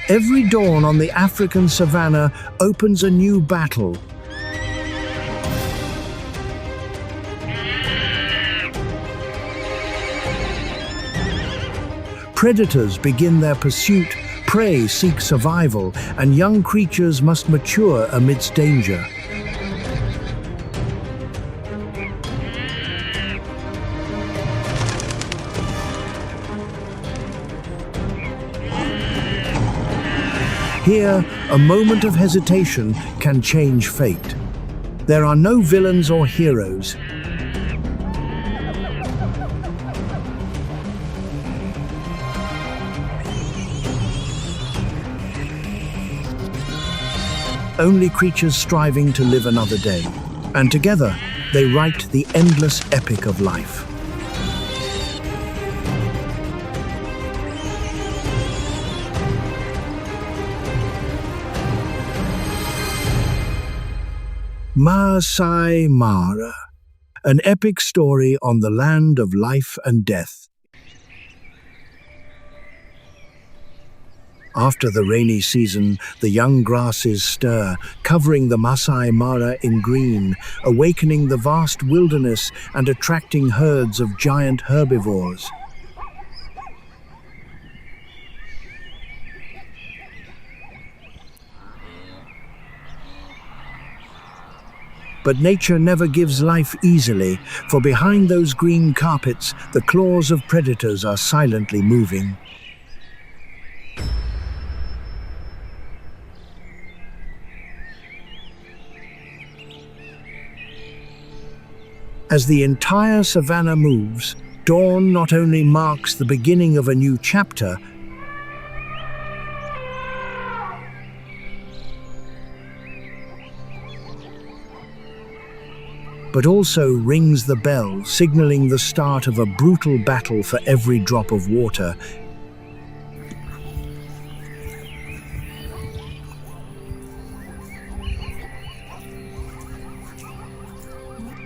Every dawn on the African savanna opens a new battle. Predators begin their pursuit, prey seek survival, and young creatures must mature amidst danger. Here, a moment of hesitation can change fate. There are no villains or heroes. Only creatures striving to live another day. And together, they write the endless epic of life. Maasai Mara, an epic story on the land of life and death. After the rainy season, the young grasses stir, covering the Maasai Mara in green, awakening the vast wilderness and attracting herds of giant herbivores. But nature never gives life easily, for behind those green carpets, the claws of predators are silently moving. As the entire savanna moves, dawn not only marks the beginning of a new chapter, but also rings the bell, signaling the start of a brutal battle for every drop of water.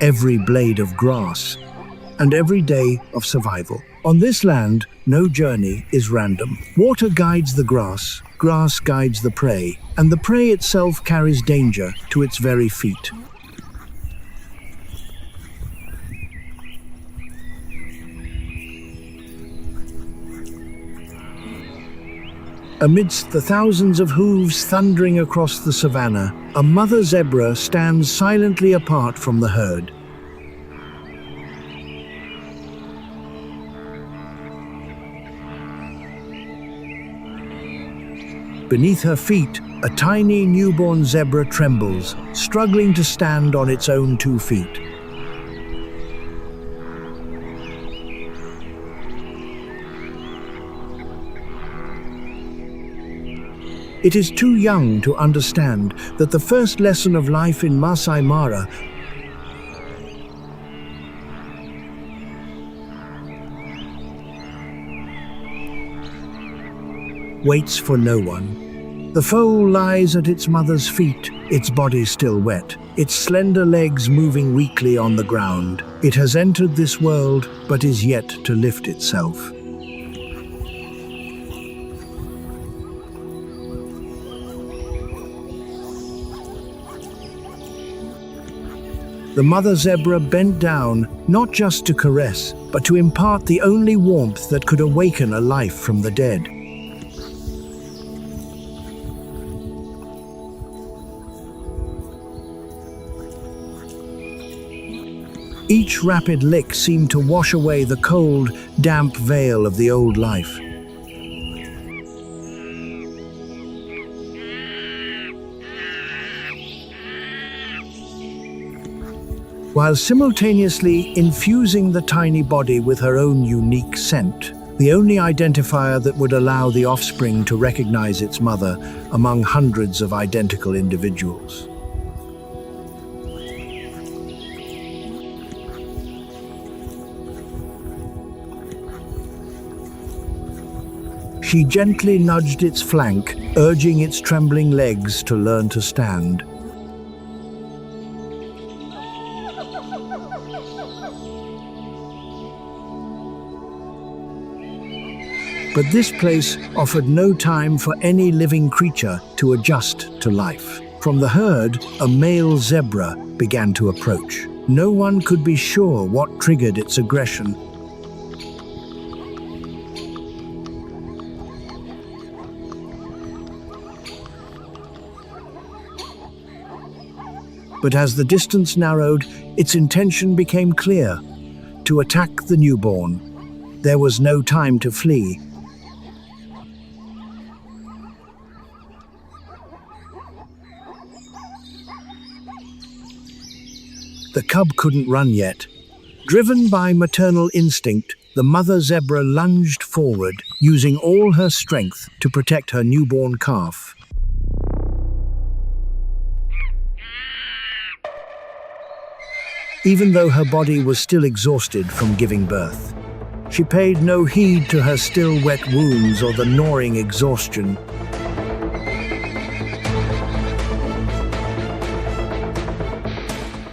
Every blade of grass, and every day of survival. On this land, no journey is random. Water guides the grass guides the prey, and the prey itself carries danger to its very feet. Amidst the thousands of hooves thundering across the savanna, a mother zebra stands silently apart from the herd. Beneath her feet, a tiny newborn zebra trembles, struggling to stand on its own 2 feet. It is too young to understand that the first lesson of life in Maasai Mara waits for no one. The foal lies at its mother's feet, its body still wet, its slender legs moving weakly on the ground. It has entered this world, but is yet to lift itself. The mother zebra bent down, not just to caress, but to impart the only warmth that could awaken a life from the dead. Each rapid lick seemed to wash away the cold, damp veil of the old life. While simultaneously infusing the tiny body with her own unique scent, the only identifier that would allow the offspring to recognize its mother among hundreds of identical individuals. She gently nudged its flank, urging its trembling legs to learn to stand. But this place offered no time for any living creature to adjust to life. From the herd, a male zebra began to approach. No one could be sure what triggered its aggression. But as the distance narrowed, its intention became clear: to attack the newborn. There was no time to flee. The cub couldn't run yet. Driven by maternal instinct, the mother zebra lunged forward, using all her strength to protect her newborn calf. Even though her body was still exhausted from giving birth, she paid no heed to her still wet wounds or the gnawing exhaustion.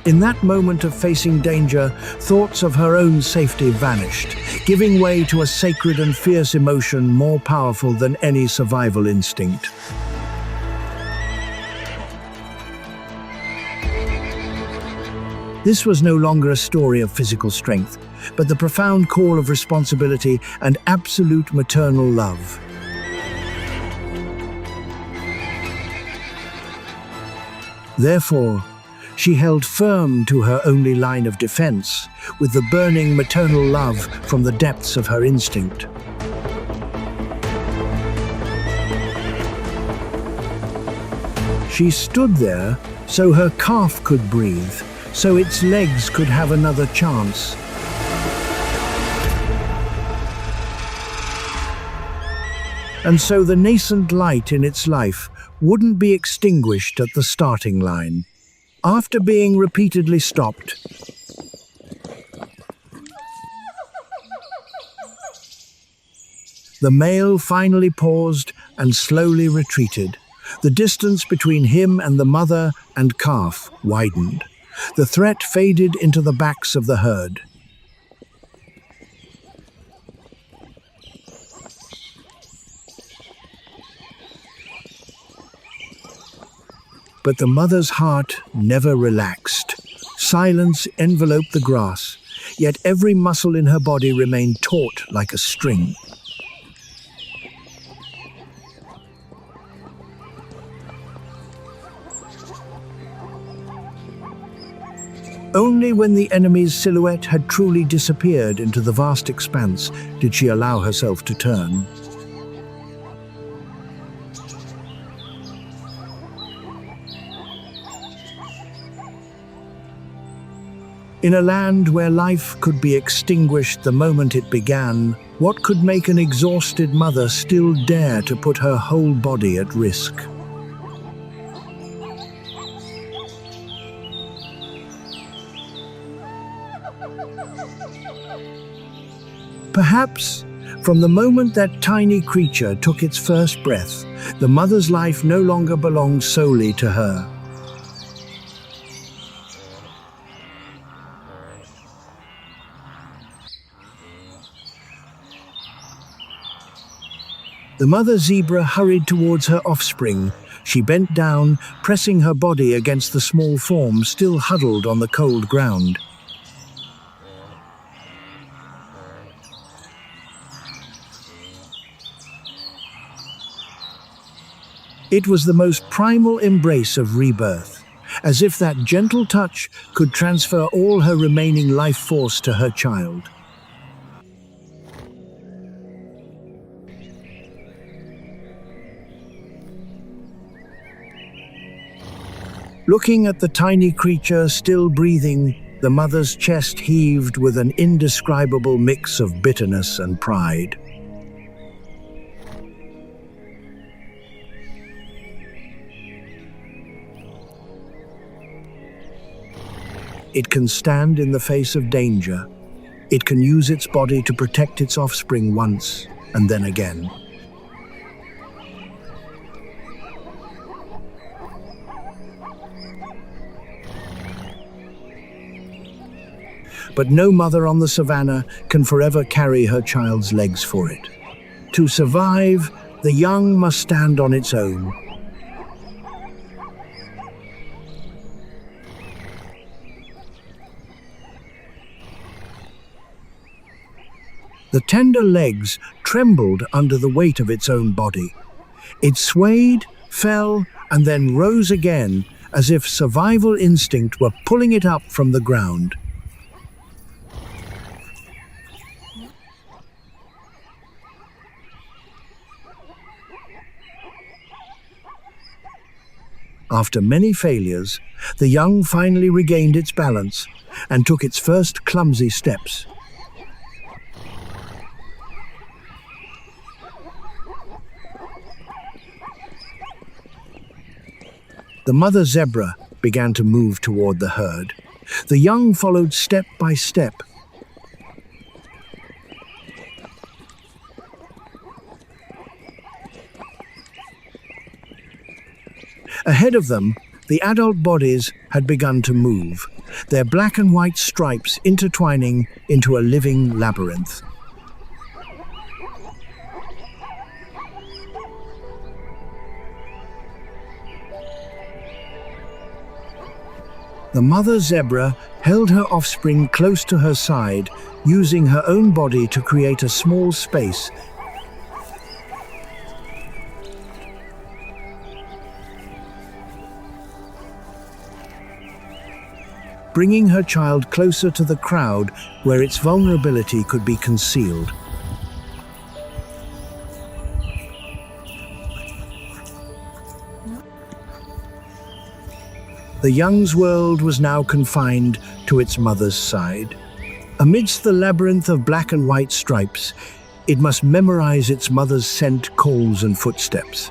In that moment of facing danger, thoughts of her own safety vanished, giving way to a sacred and fierce emotion more powerful than any survival instinct. This was no longer a story of physical strength, but the profound call of responsibility and absolute maternal love. Therefore, she held firm to her only line of defense, with the burning maternal love from the depths of her instinct. She stood there so her calf could breathe, so its legs could have another chance. And so the nascent light in its life wouldn't be extinguished at the starting line. After being repeatedly stopped, the male finally paused and slowly retreated. The distance between him and the mother and calf widened. The threat faded into the backs of the herd. But the mother's heart never relaxed. Silence enveloped the grass, yet every muscle in her body remained taut like a string. Only when the enemy's silhouette had truly disappeared into the vast expanse did she allow herself to turn. In a land where life could be extinguished the moment it began, what could make an exhausted mother still dare to put her whole body at risk? Perhaps, from the moment that tiny creature took its first breath, the mother's life no longer belonged solely to her. The mother zebra hurried towards her offspring. She bent down, pressing her body against the small form still huddled on the cold ground. It was the most primal embrace of rebirth, as if that gentle touch could transfer all her remaining life force to her child. Looking at the tiny creature still breathing, the mother's chest heaved with an indescribable mix of bitterness and pride. It can stand in the face of danger. It can use its body to protect its offspring once and then again. But no mother on the savanna can forever carry her child's legs for it. To survive, the young must stand on its own. The tender legs trembled under the weight of its own body. It swayed, fell, and then rose again, as if survival instinct were pulling it up from the ground. After many failures, the young finally regained its balance and took its first clumsy steps. The mother zebra began to move toward the herd. The young followed step by step. Ahead of them, the adult bodies had begun to move, their black and white stripes intertwining into a living labyrinth. The mother zebra held her offspring close to her side, using her own body to create a small space. Bringing her child closer to the crowd where its vulnerability could be concealed. The young's world was now confined to its mother's side. Amidst the labyrinth of black and white stripes, it must memorize its mother's scent, calls, and footsteps.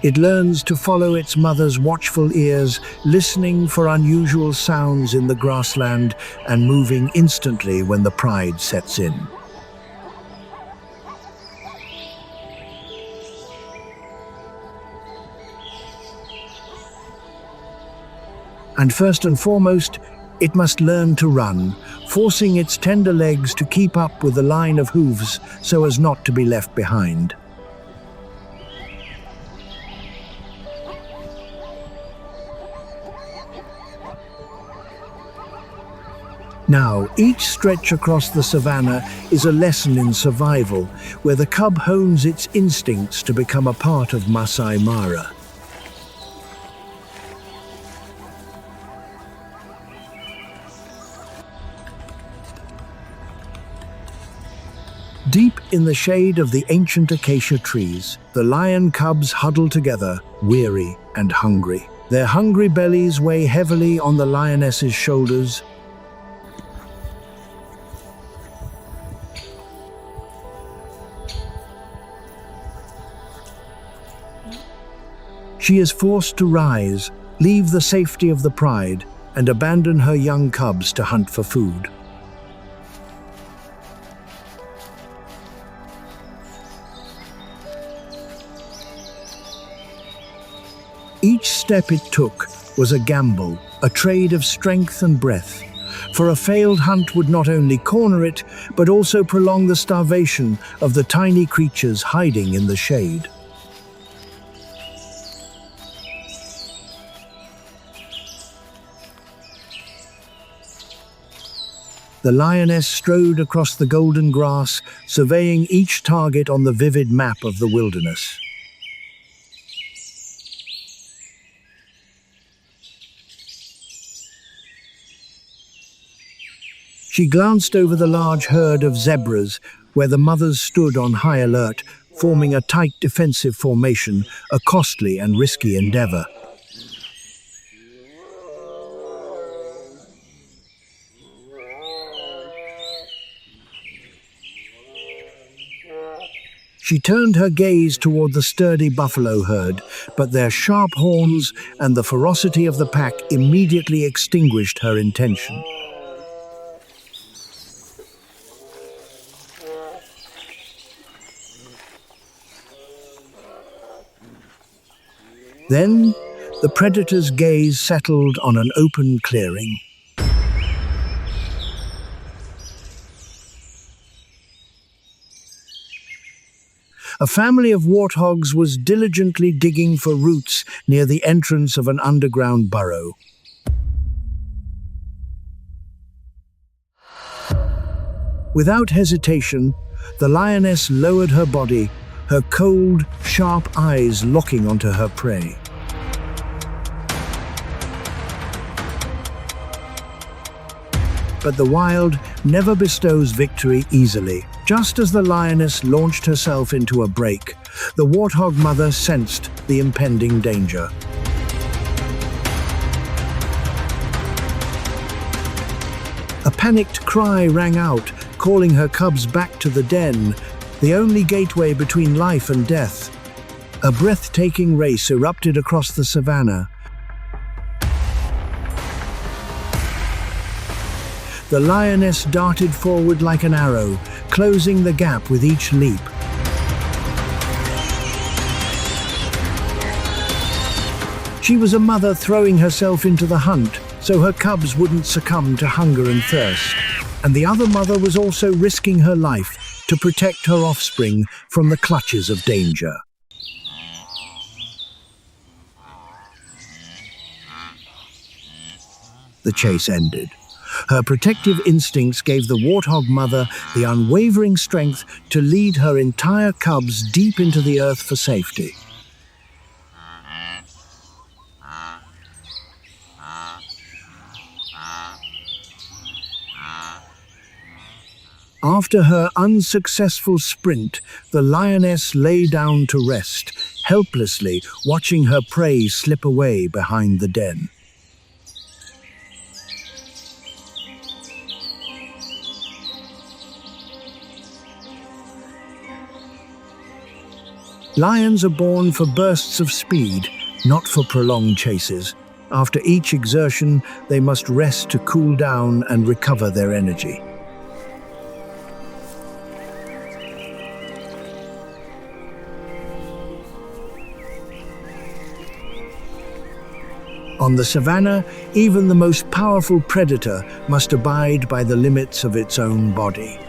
It learns to follow its mother's watchful ears, listening for unusual sounds in the grassland and moving instantly when the pride sets in. And first and foremost, it must learn to run, forcing its tender legs to keep up with the line of hooves so as not to be left behind. Now, each stretch across the savanna is a lesson in survival, where the cub hones its instincts to become a part of Maasai Mara. Deep in the shade of the ancient acacia trees, the lion cubs huddle together, weary and hungry. Their hungry bellies weigh heavily on the lioness's shoulders. She is forced to rise, leave the safety of the pride, and abandon her young cubs to hunt for food. Each step it took was a gamble, a trade of strength and breath, for a failed hunt would not only corner it, but also prolong the starvation of the tiny creatures hiding in the shade. The lioness strode across the golden grass, surveying each target on the vivid map of the wilderness. She glanced over the large herd of zebras, where the mothers stood on high alert, forming a tight defensive formation, a costly and risky endeavor. She turned her gaze toward the sturdy buffalo herd, but their sharp horns and the ferocity of the pack immediately extinguished her intention. Then, The predator's gaze settled on an open clearing. A family of warthogs was diligently digging for roots near the entrance of an underground burrow. Without hesitation, the lioness lowered her body, her cold, sharp eyes locking onto her prey. But the wild never bestows victory easily. Just as the lioness launched herself into a break, the warthog mother sensed the impending danger. A panicked cry rang out, calling her cubs back to the den, the only gateway between life and death. A breathtaking race erupted across the savanna. The lioness darted forward like an arrow, closing the gap with each leap. She was a mother throwing herself into the hunt, so her cubs wouldn't succumb to hunger and thirst. And the other mother was also risking her life to protect her offspring from the clutches of danger. The chase ended. Her protective instincts gave the warthog mother the unwavering strength to lead her entire cubs deep into the earth for safety. After her unsuccessful sprint, the lioness lay down to rest, helplessly watching her prey slip away behind the den. Lions are born for bursts of speed, not for prolonged chases. After each exertion, they must rest to cool down and recover their energy. On the savanna, even the most powerful predator must abide by the limits of its own body.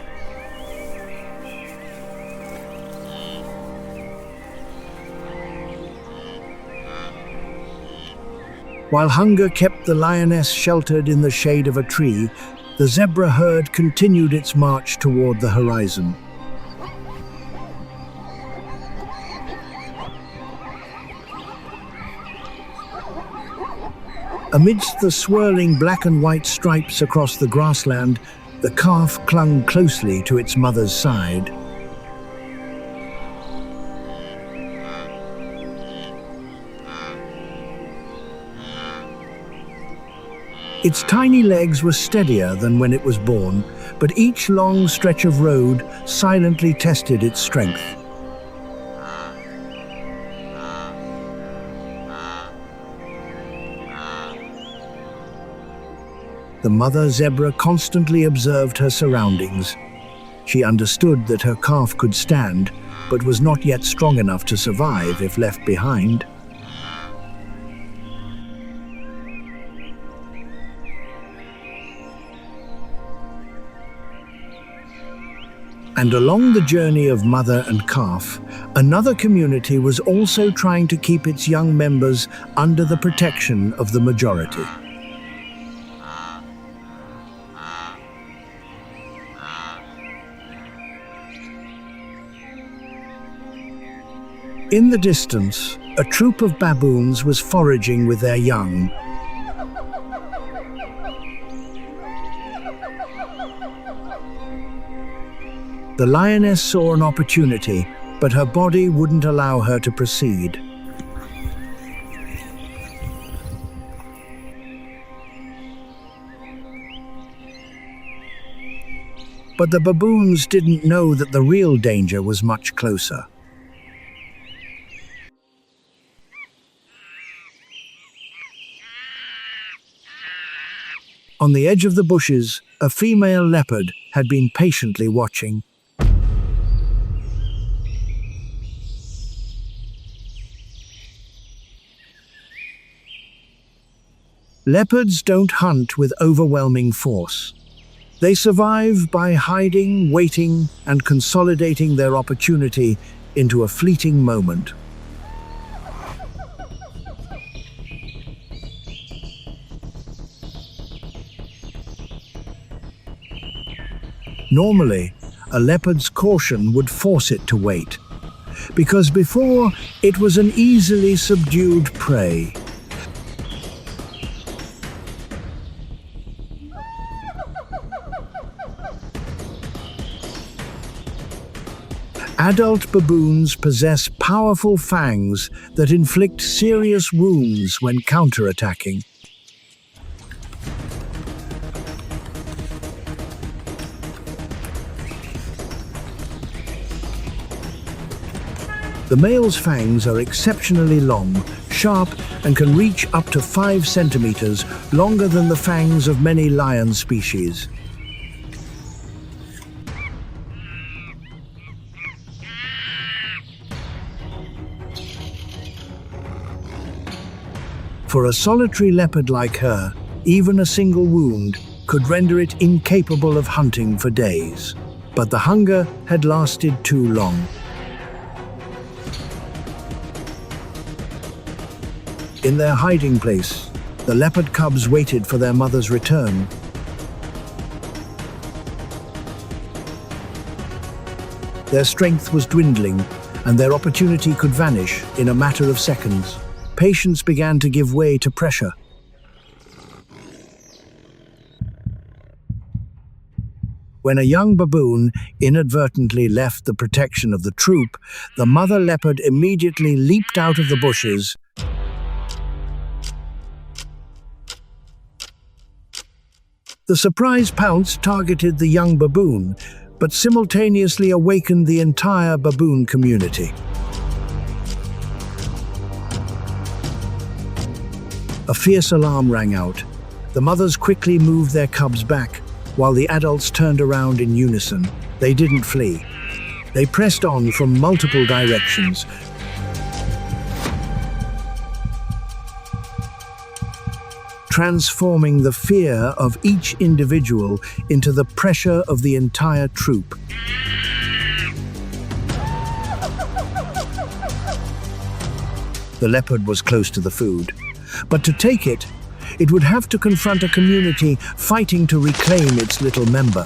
While hunger kept the lioness sheltered in the shade of a tree, the zebra herd continued its march toward the horizon. Amidst the swirling black and white stripes across the grassland, the calf clung closely to its mother's side. Its tiny legs were steadier than when it was born, but each long stretch of road silently tested its strength. The mother zebra constantly observed her surroundings. She understood that her calf could stand, but was not yet strong enough to survive if left behind. And along the journey of mother and calf, another community was also trying to keep its young members under the protection of the majority. In the distance, a troop of baboons was foraging with their young. The lioness saw an opportunity, but her body wouldn't allow her to proceed. But the baboons didn't know that the real danger was much closer. On the edge of the bushes, a female leopard had been patiently watching. Leopards don't hunt with overwhelming force. They survive by hiding, waiting, and consolidating their opportunity into a fleeting moment. Normally, a leopard's caution would force it to wait, because before it was an easily subdued prey. Adult baboons possess powerful fangs that inflict serious wounds when counterattacking. The male's fangs are exceptionally long, sharp, and can reach up to 5 centimeters, longer than the fangs of many lion species. For a solitary leopard like her, even a single wound could render it incapable of hunting for days. But the hunger had lasted too long. In their hiding place, the leopard cubs waited for their mother's return. Their strength was dwindling, and their opportunity could vanish in a matter of seconds. Patience began to give way to pressure. When a young baboon inadvertently left the protection of the troop, the mother leopard immediately leaped out of the bushes. The surprise pounce targeted the young baboon, but simultaneously awakened the entire baboon community. A fierce alarm rang out. The mothers quickly moved their cubs back, while the adults turned around in unison. They didn't flee. They pressed on from multiple directions, transforming the fear of each individual into the pressure of the entire troop. The leopard was close to the food, but to take it, it would have to confront a community fighting to reclaim its little member.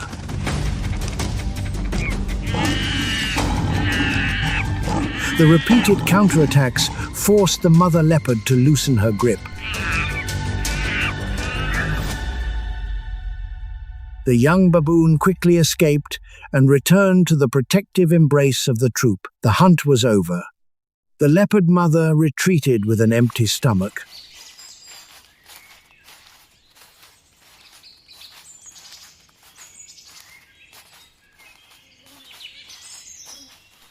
The repeated counterattacks forced the mother leopard to loosen her grip. The young baboon quickly escaped and returned to the protective embrace of the troop. The hunt was over. The leopard mother retreated with an empty stomach.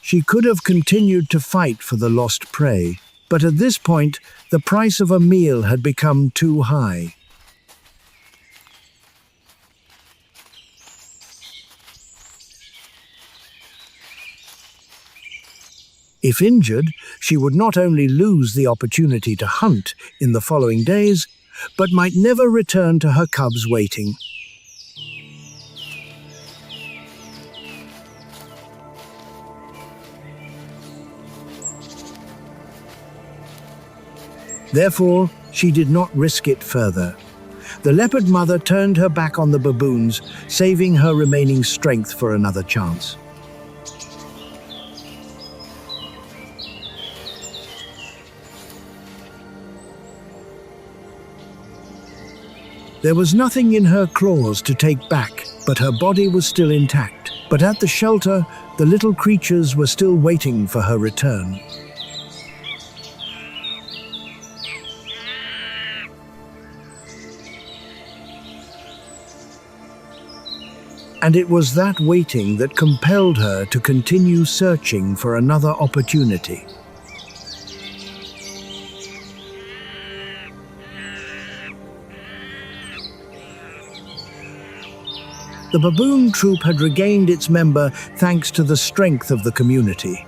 She could have continued to fight for the lost prey, but at this point, the price of a meal had become too high. If injured, she would not only lose the opportunity to hunt in the following days, but might never return to her cubs waiting. Therefore, she did not risk it further. The leopard mother turned her back on the baboons, saving her remaining strength for another chance. There was nothing in her claws to take back, but her body was still intact. But at the shelter, the little creatures were still waiting for her return. And it was that waiting that compelled her to continue searching for another opportunity. The baboon troop had regained its member thanks to the strength of the community.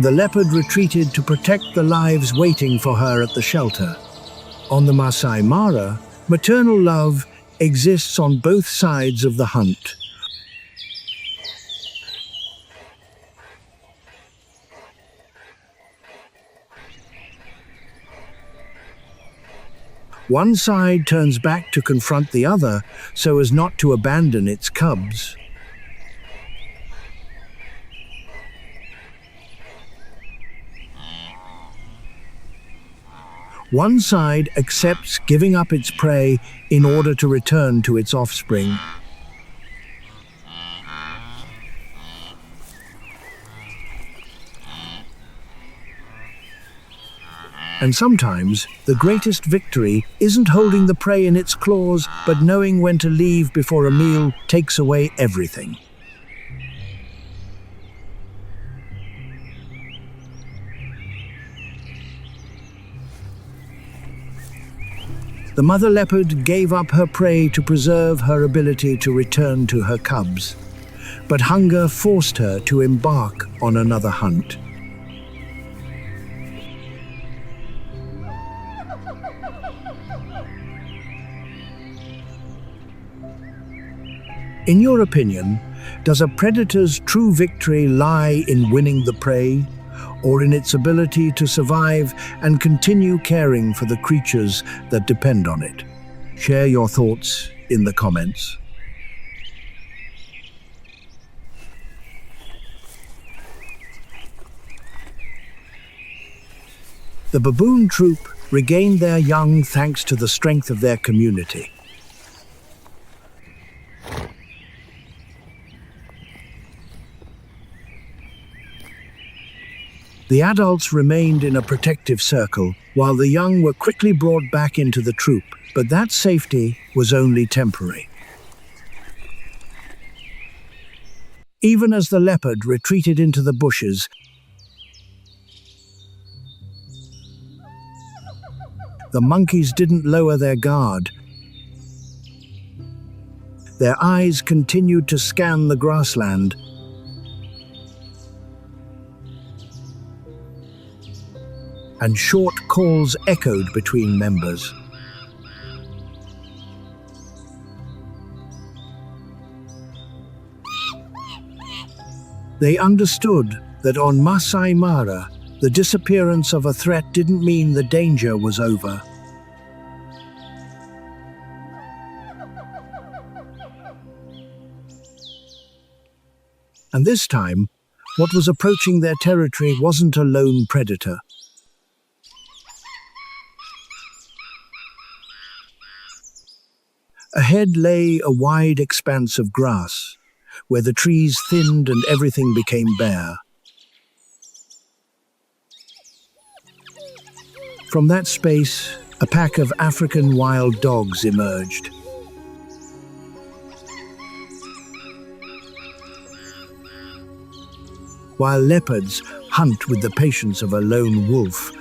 The leopard retreated to protect the lives waiting for her at the shelter. On the Maasai Mara, maternal love exists on both sides of the hunt. One side turns back to confront the other so as not to abandon its cubs. One side accepts giving up its prey in order to return to its offspring. And sometimes, the greatest victory isn't holding the prey in its claws, but knowing when to leave before a meal takes away everything. The mother leopard gave up her prey to preserve her ability to return to her cubs, but hunger forced her to embark on another hunt. In your opinion, does a predator's true victory lie in winning the prey, or in its ability to survive and continue caring for the creatures that depend on it? Share your thoughts in the comments. The baboon troop regained their young thanks to the strength of their community. The adults remained in a protective circle, while the young were quickly brought back into the troop, but that safety was only temporary. Even as the leopard retreated into the bushes, the monkeys didn't lower their guard. Their eyes continued to scan the grassland, and short calls echoed between members. They understood that on Maasai Mara, the disappearance of a threat didn't mean the danger was over. And this time, what was approaching their territory wasn't a lone predator. Ahead lay a wide expanse of grass, where the trees thinned and everything became bare. From that space, a pack of African wild dogs emerged. While leopards hunt with the patience of a lone wolf,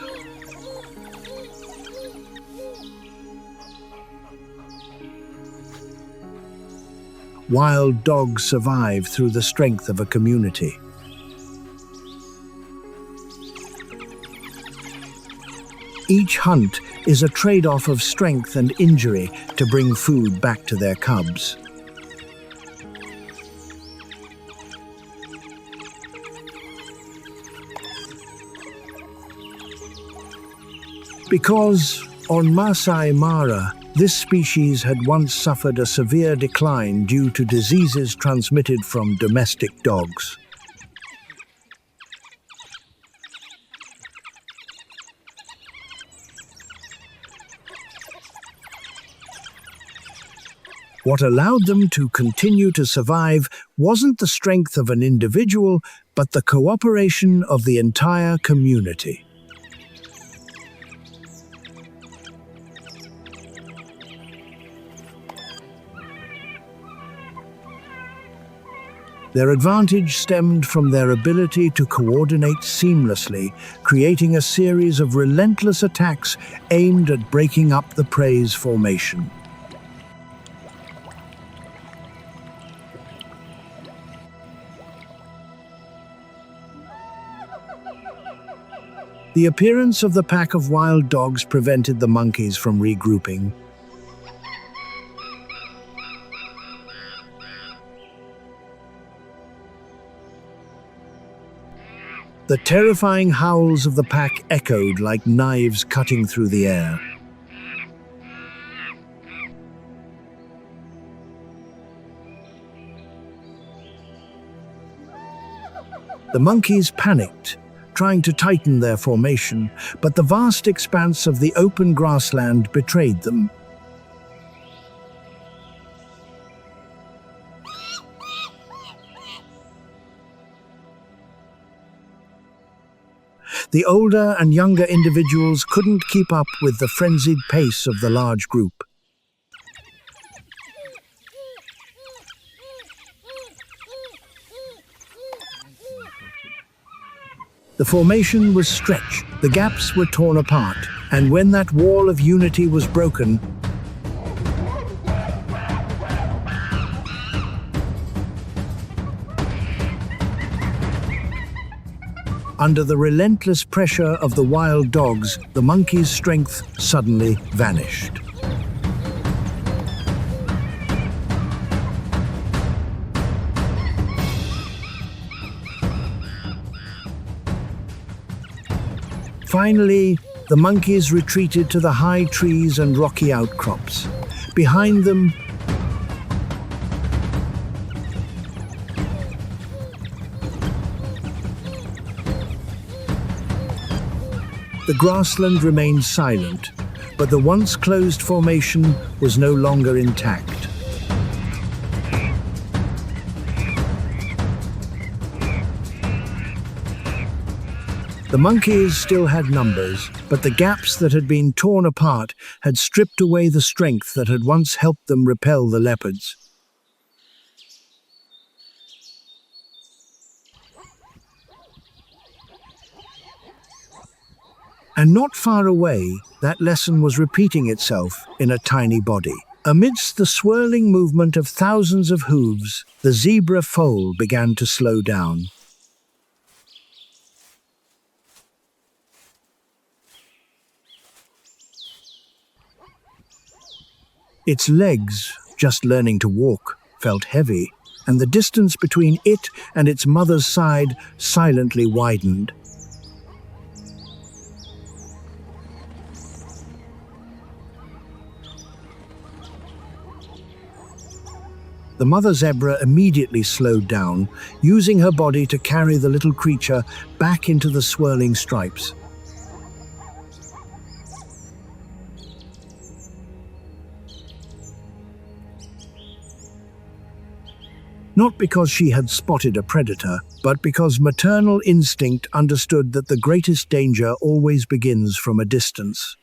wild dogs survive through the strength of a community. Each hunt is a trade-off of strength and injury to bring food back to their cubs. Because on Maasai Mara, this species had once suffered a severe decline due to diseases transmitted from domestic dogs. What allowed them to continue to survive wasn't the strength of an individual, but the cooperation of the entire community. Their advantage stemmed from their ability to coordinate seamlessly, creating a series of relentless attacks aimed at breaking up the prey's formation. The appearance of the pack of wild dogs prevented the monkeys from regrouping. The terrifying howls of the pack echoed like knives cutting through the air. The monkeys panicked, trying to tighten their formation, but the vast expanse of the open grassland betrayed them. The older and younger individuals couldn't keep up with the frenzied pace of the large group. The formation was stretched, the gaps were torn apart, and when that wall of unity was broken, under the relentless pressure of the wild dogs, the monkeys' strength suddenly vanished. Finally, the monkeys retreated to the high trees and rocky outcrops. Behind them, the grassland remained silent, but the once closed formation was no longer intact. The monkeys still had numbers, but the gaps that had been torn apart had stripped away the strength that had once helped them repel the leopards. And not far away, that lesson was repeating itself in a tiny body. Amidst the swirling movement of thousands of hooves, the zebra foal began to slow down. Its legs, just learning to walk, felt heavy, and the distance between it and its mother's side silently widened. The mother zebra immediately slowed down, using her body to carry the little creature back into the swirling stripes. Not because she had spotted a predator, but because maternal instinct understood that the greatest danger always begins from a distance.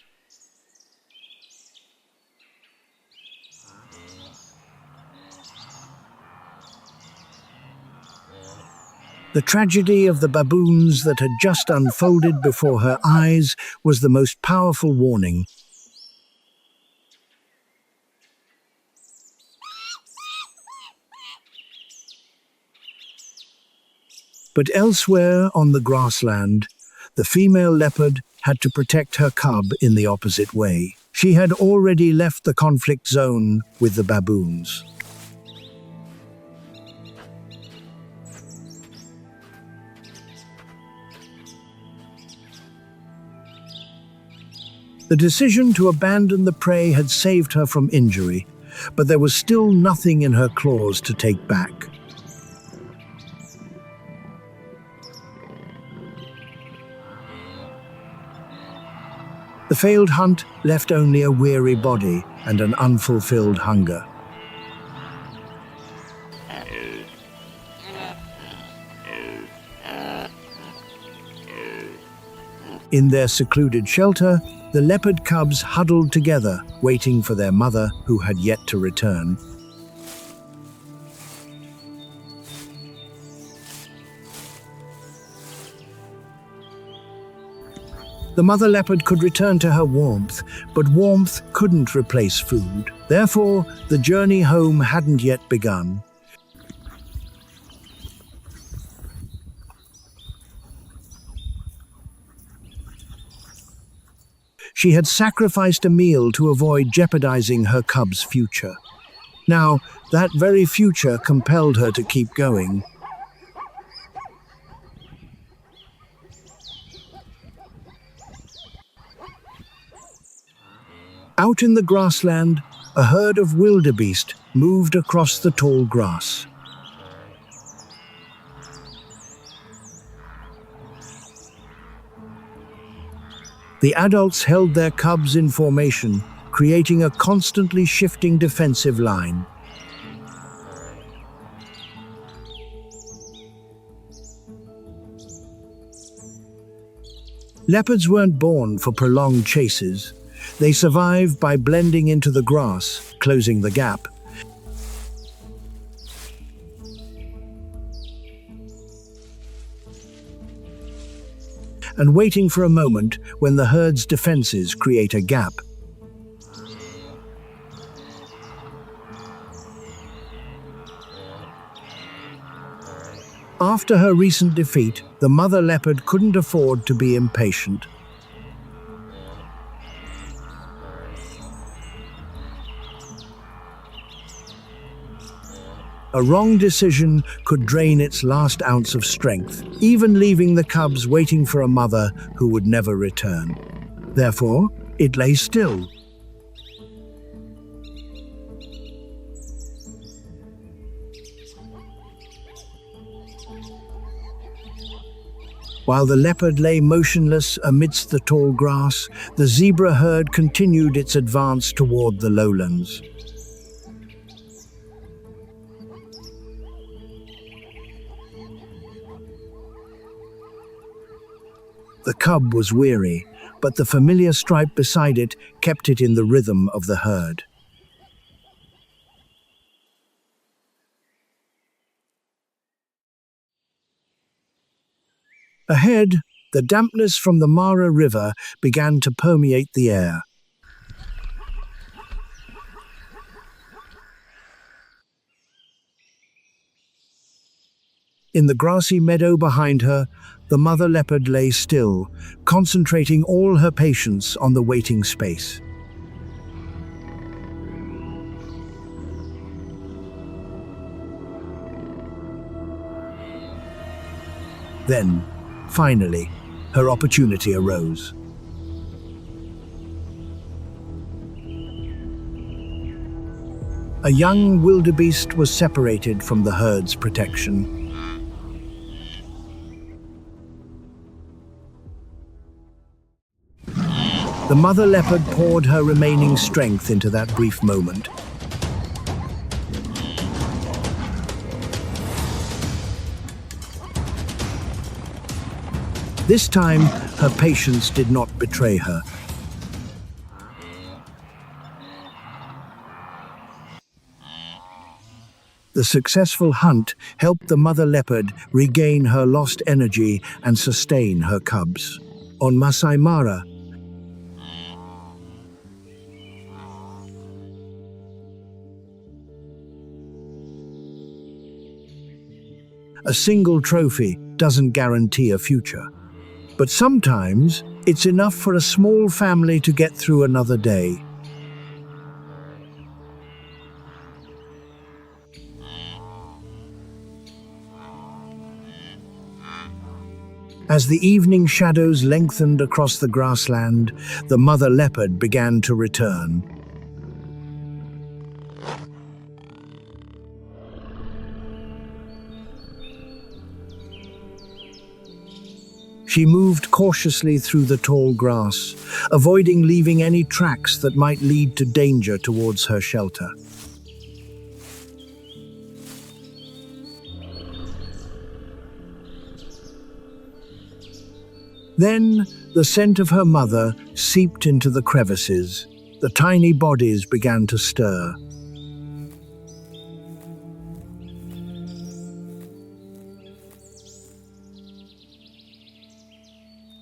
The tragedy of the baboons that had just unfolded before her eyes was the most powerful warning. But elsewhere on the grassland, the female leopard had to protect her cub in the opposite way. She had already left the conflict zone with the baboons. The decision to abandon the prey had saved her from injury, but there was still nothing in her claws to take back. The failed hunt left only a weary body and an unfulfilled hunger. In their secluded shelter, the leopard cubs huddled together, waiting for their mother, who had yet to return. The mother leopard could return to her warmth, but warmth couldn't replace food. Therefore, the journey home hadn't yet begun. She had sacrificed a meal to avoid jeopardizing her cub's future. Now, that very future compelled her to keep going. Out in the grassland, a herd of wildebeest moved across the tall grass. The adults held their cubs in formation, creating a constantly shifting defensive line. Leopards weren't born for prolonged chases. They survive by blending into the grass, closing the gap. And waiting for a moment when the herd's defenses create a gap. After her recent defeat, the mother leopard couldn't afford to be impatient. A wrong decision could drain its last ounce of strength, even leaving the cubs waiting for a mother who would never return. Therefore, it lay still. While the leopard lay motionless amidst the tall grass, the zebra herd continued its advance toward the lowlands. The cub was weary, but the familiar stripe beside it kept it in the rhythm of the herd. Ahead, the dampness from the Mara River began to permeate the air. In the grassy meadow behind her, the mother leopard lay still, concentrating all her patience on the waiting space. Then, finally, her opportunity arose. A young wildebeest was separated from the herd's protection. The mother leopard poured her remaining strength into that brief moment. This time, her patience did not betray her. The successful hunt helped the mother leopard regain her lost energy and sustain her cubs. On Maasai Mara, a single trophy doesn't guarantee a future. But sometimes, it's enough for a small family to get through another day. As the evening shadows lengthened across the grassland, the mother leopard began to return. She moved cautiously through the tall grass, avoiding leaving any tracks that might lead to danger towards her shelter. Then, the scent of her mother seeped into the crevices. The tiny bodies began to stir.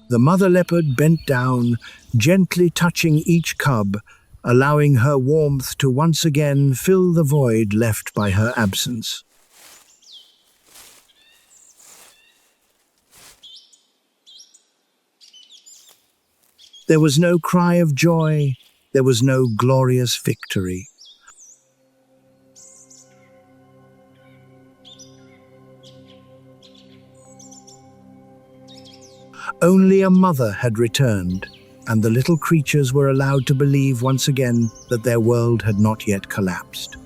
The mother leopard bent down, gently touching each cub, allowing her warmth to once again fill the void left by her absence. There was no cry of joy, there was no glorious victory. Only a mother had returned, and the little creatures were allowed to believe once again that their world had not yet collapsed.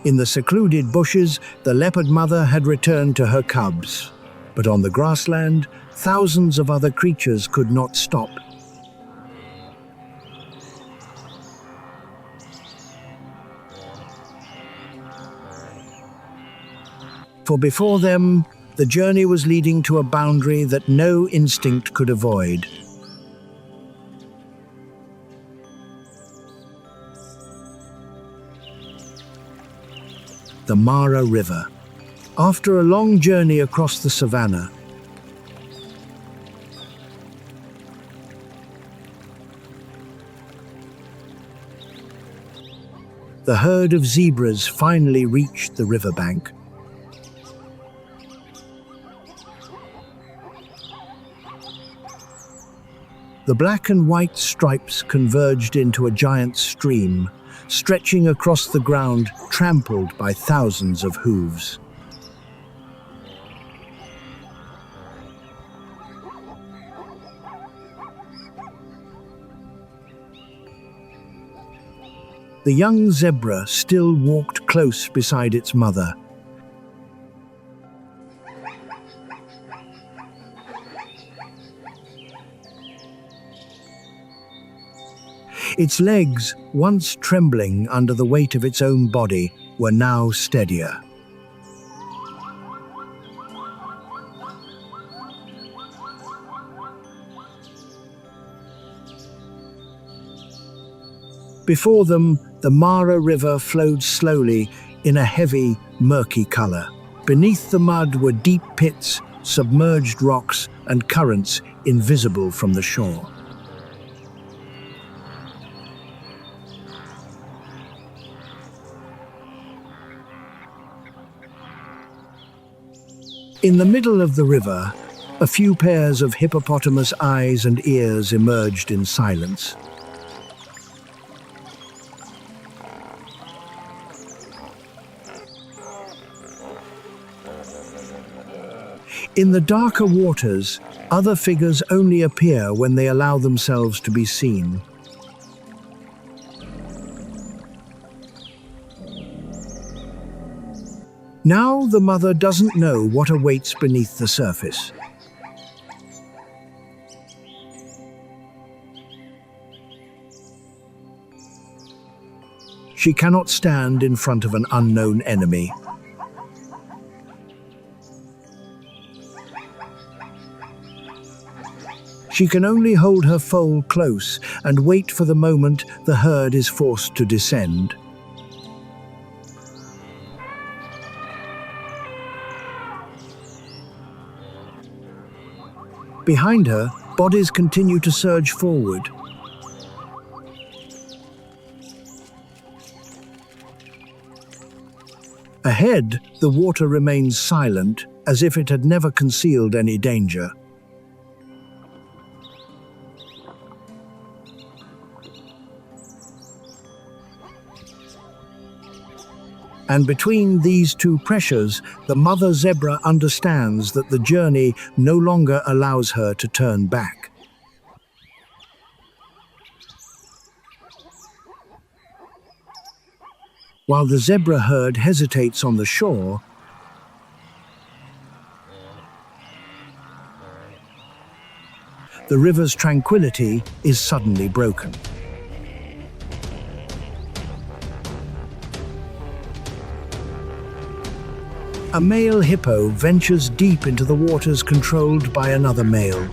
In the secluded bushes, the leopard mother had returned to her cubs. But on the grassland, thousands of other creatures could not stop. For before them, the journey was leading to a boundary that no instinct could avoid. The Mara River. After a long journey across the savanna, the herd of zebras finally reached the riverbank. The black and white stripes converged into a giant stream, stretching across the ground, trampled by thousands of hooves. The young zebra still walked close beside its mother. Its legs, once trembling under the weight of its own body, were now steadier. Before them, the Mara River flowed slowly in a heavy, murky color. Beneath the mud were deep pits, submerged rocks, and currents invisible from the shore. In the middle of the river, a few pairs of hippopotamus eyes and ears emerged in silence. In the darker waters, other figures only appear when they allow themselves to be seen. Now the mother doesn't know what awaits beneath the surface. She cannot stand in front of an unknown enemy. She can only hold her foal close and wait for the moment the herd is forced to descend. Behind her, bodies continue to surge forward. Ahead, the water remains silent, as if it had never concealed any danger. And between these two pressures, the mother zebra understands that the journey no longer allows her to turn back. While the zebra herd hesitates on the shore, the river's tranquility is suddenly broken. A male hippo ventures deep into the waters controlled by another male.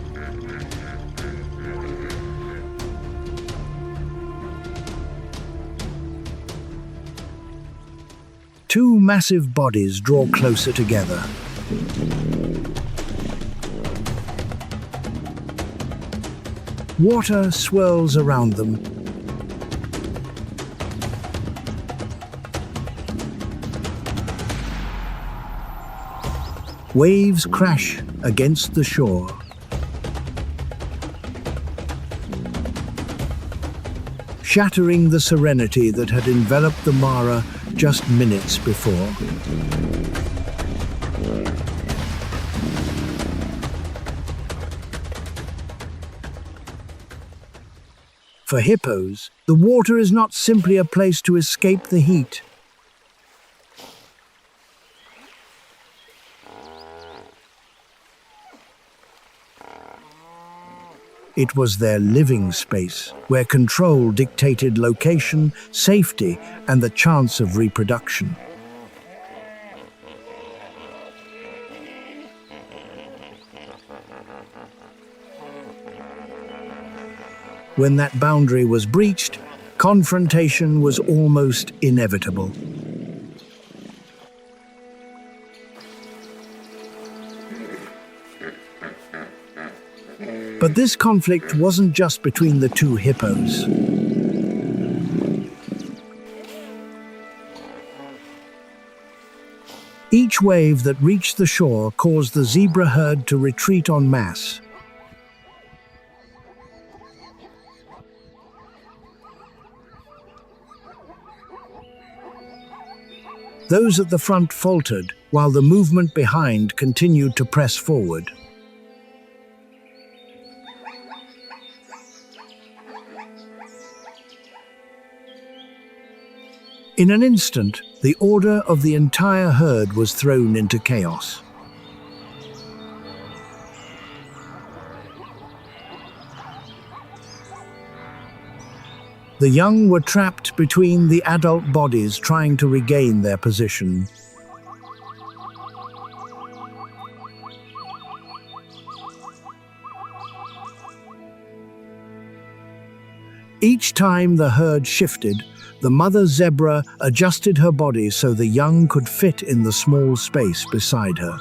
Two massive bodies draw closer together. Water swirls around them. Waves crash against the shore. Shattering the serenity that had enveloped the Mara just minutes before. For hippos, the water is not simply a place to escape the heat. It was their living space, where control dictated location, safety, and the chance of reproduction. When that boundary was breached, confrontation was almost inevitable. But this conflict wasn't just between the two hippos. Each wave that reached the shore caused the zebra herd to retreat en masse. Those at the front faltered, while the movement behind continued to press forward. In an instant, the order of the entire herd was thrown into chaos. The young were trapped between the adult bodies trying to regain their position. Each time the herd shifted, the mother zebra adjusted her body so the young could fit in the small space beside her.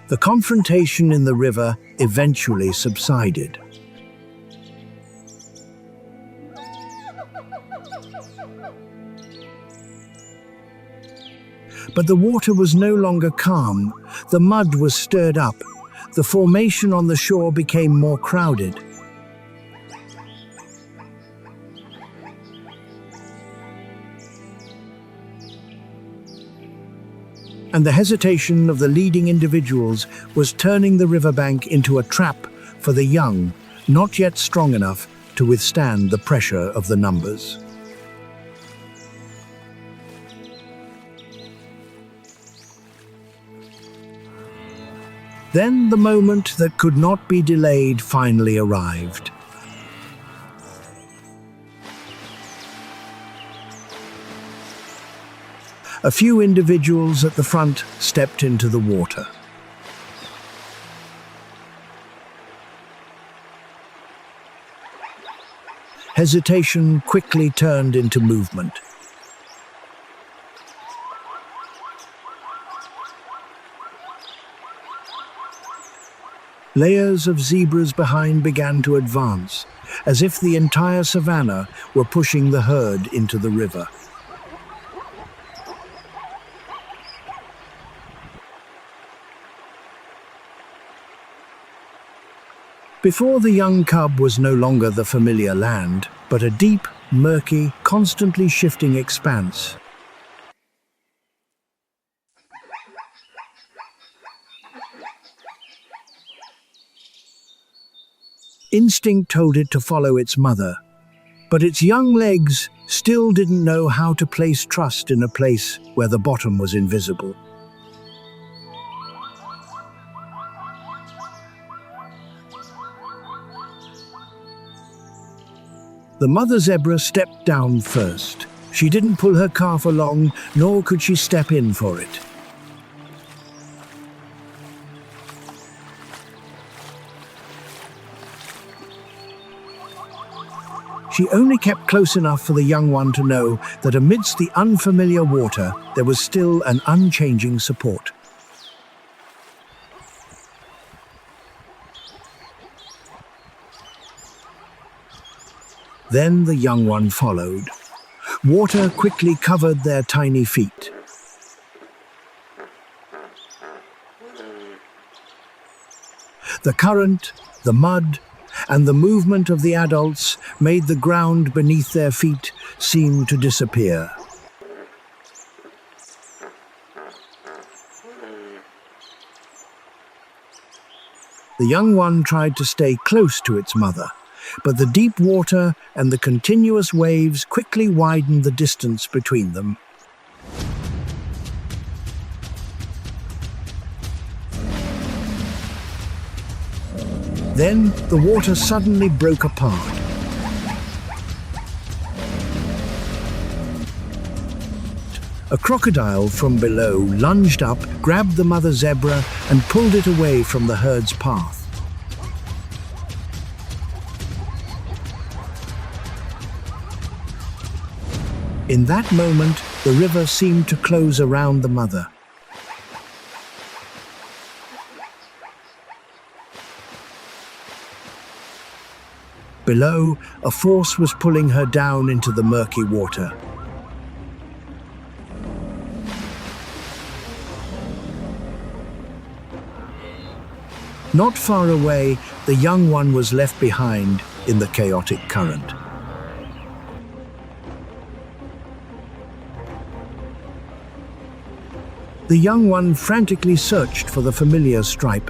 The confrontation in the river eventually subsided. But the water was no longer calm. The mud was stirred up. The formation on the shore became more crowded. And the hesitation of the leading individuals was turning the riverbank into a trap for the young, not yet strong enough to withstand the pressure of the numbers. Then the moment that could not be delayed finally arrived. A few individuals at the front stepped into the water. Hesitation quickly turned into movement. Layers of zebras behind began to advance, as if the entire savanna were pushing the herd into the river. Before the young cub was no longer the familiar land, but a deep, murky, constantly shifting expanse. Instinct told it to follow its mother, but its young legs still didn't know how to place trust in a place where the bottom was invisible. The mother zebra stepped down first. She didn't pull her calf along, nor could she step in for it. She only kept close enough for the young one to know that amidst the unfamiliar water, there was still an unchanging support. Then the young one followed. Water quickly covered their tiny feet. The current, the mud, and the movement of the adults made the ground beneath their feet seem to disappear. The young one tried to stay close to its mother, but the deep water and the continuous waves quickly widened the distance between them. Then the water suddenly broke apart. A crocodile from below lunged up, grabbed the mother zebra, and pulled it away from the herd's path. In that moment, the river seemed to close around the mother. Below, a force was pulling her down into the murky water. Not far away, the young one was left behind in the chaotic current. The young one frantically searched for the familiar stripe.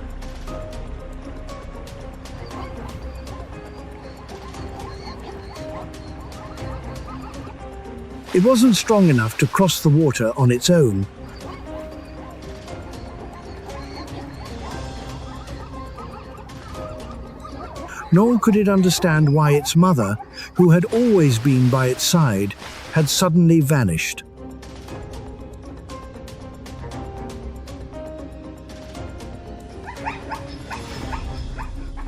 It wasn't strong enough to cross the water on its own. Nor could it understand why its mother, who had always been by its side, had suddenly vanished.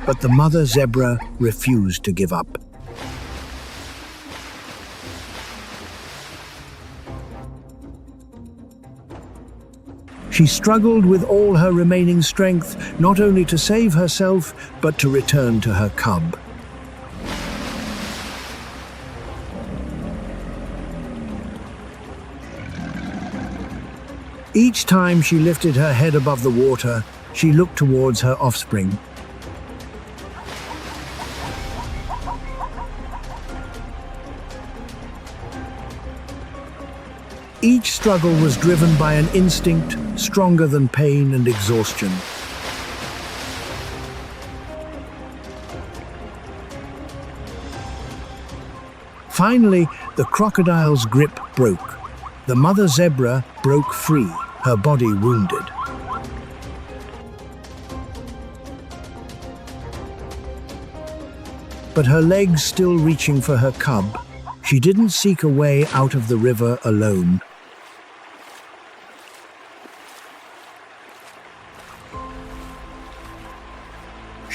But the mother zebra refused to give up. She struggled with all her remaining strength, not only to save herself, but to return to her cub. Each time she lifted her head above the water, she looked towards her offspring. Each struggle was driven by an instinct stronger than pain and exhaustion. Finally, the crocodile's grip broke. The mother zebra broke free, her body wounded. But her legs still reaching for her cub, she didn't seek a way out of the river alone.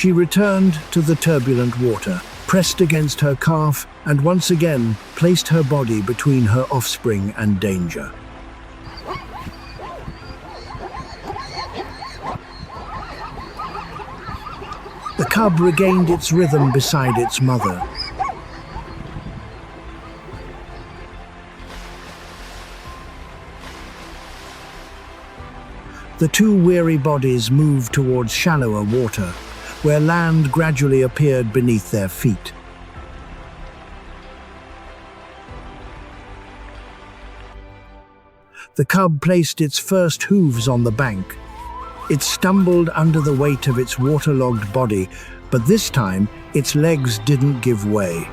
She returned to the turbulent water, pressed against her calf, and once again placed her body between her offspring and danger. The cub regained its rhythm beside its mother. The two weary bodies moved towards shallower water, where land gradually appeared beneath their feet. The cub placed its first hooves on the bank. It stumbled under the weight of its waterlogged body, but this time its legs didn't give way.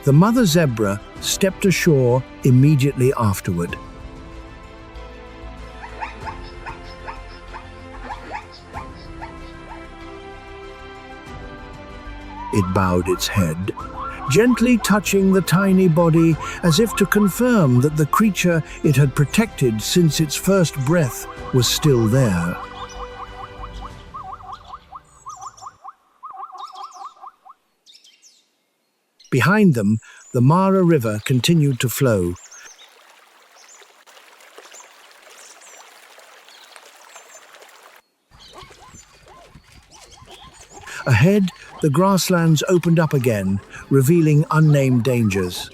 The mother zebra stepped ashore immediately afterward. It bowed its head, gently touching the tiny body as if to confirm that the creature it had protected since its first breath was still there. Behind them, the Mara River continued to flow. Ahead, the grasslands opened up again, revealing unnamed dangers.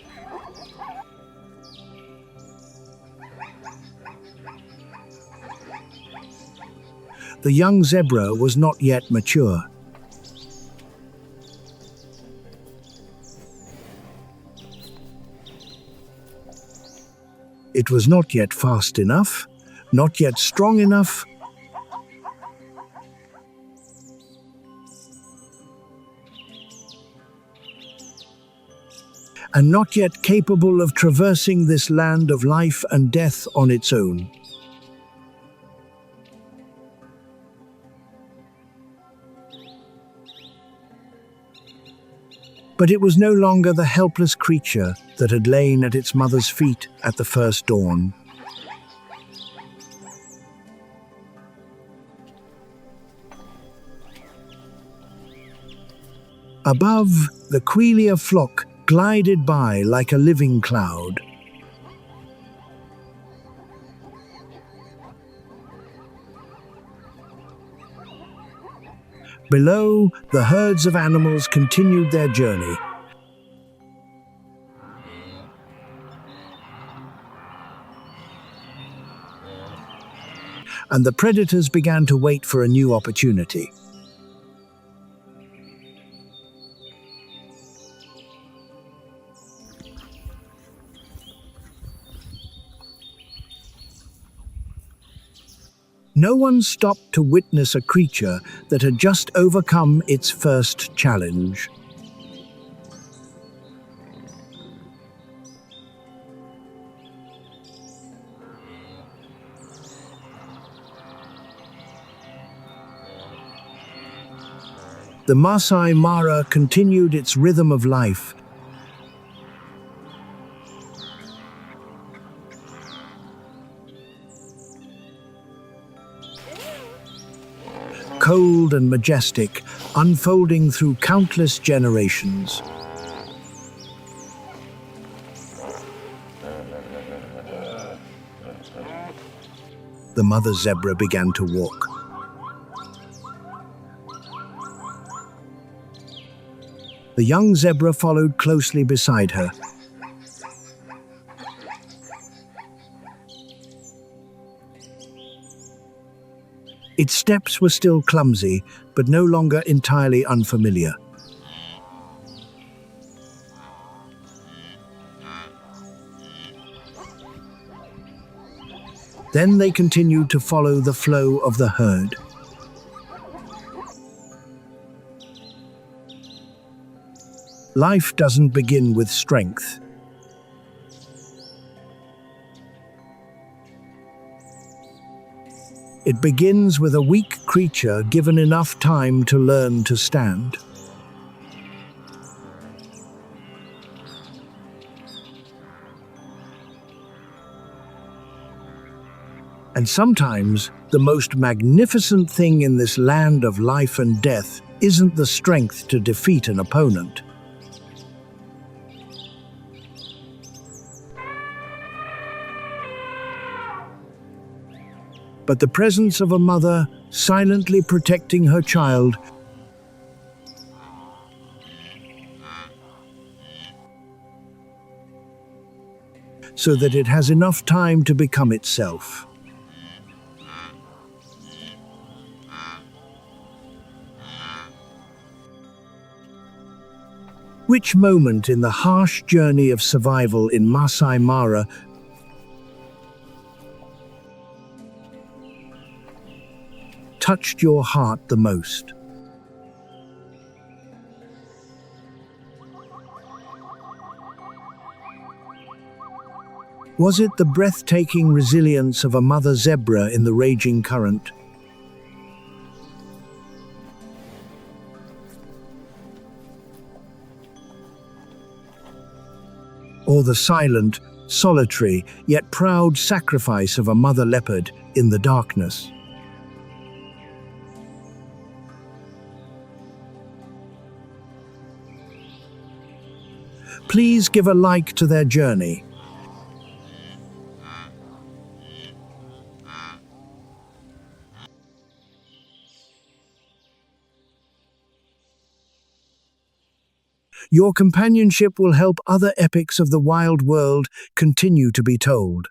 The young zebra was not yet mature. It was not yet fast enough, not yet strong enough, and not yet capable of traversing this land of life and death on its own. But it was no longer the helpless creature that had lain at its mother's feet at the first dawn. Above, the Quelea flock glided by like a living cloud. Below, the herds of animals continued their journey. And the predators began to wait for a new opportunity. No one stopped to witness a creature that had just overcome its first challenge. The Maasai Mara continued its rhythm of life. Cold and majestic, unfolding through countless generations. The mother zebra began to walk. The young zebra followed closely beside her. Its steps were still clumsy, but no longer entirely unfamiliar. Then they continued to follow the flow of the herd. Life doesn't begin with strength. It begins with a weak creature given enough time to learn to stand. And sometimes, the most magnificent thing in this land of life and death isn't the strength to defeat an opponent, but the presence of a mother silently protecting her child so that it has enough time to become itself. Which moment in the harsh journey of survival in Maasai Mara touched your heart the most? Was it the breathtaking resilience of a mother zebra in the raging current? Or the silent, solitary, yet proud sacrifice of a mother leopard in the darkness? Please give a like to their journey. Your companionship will help other epics of the wild world continue to be told.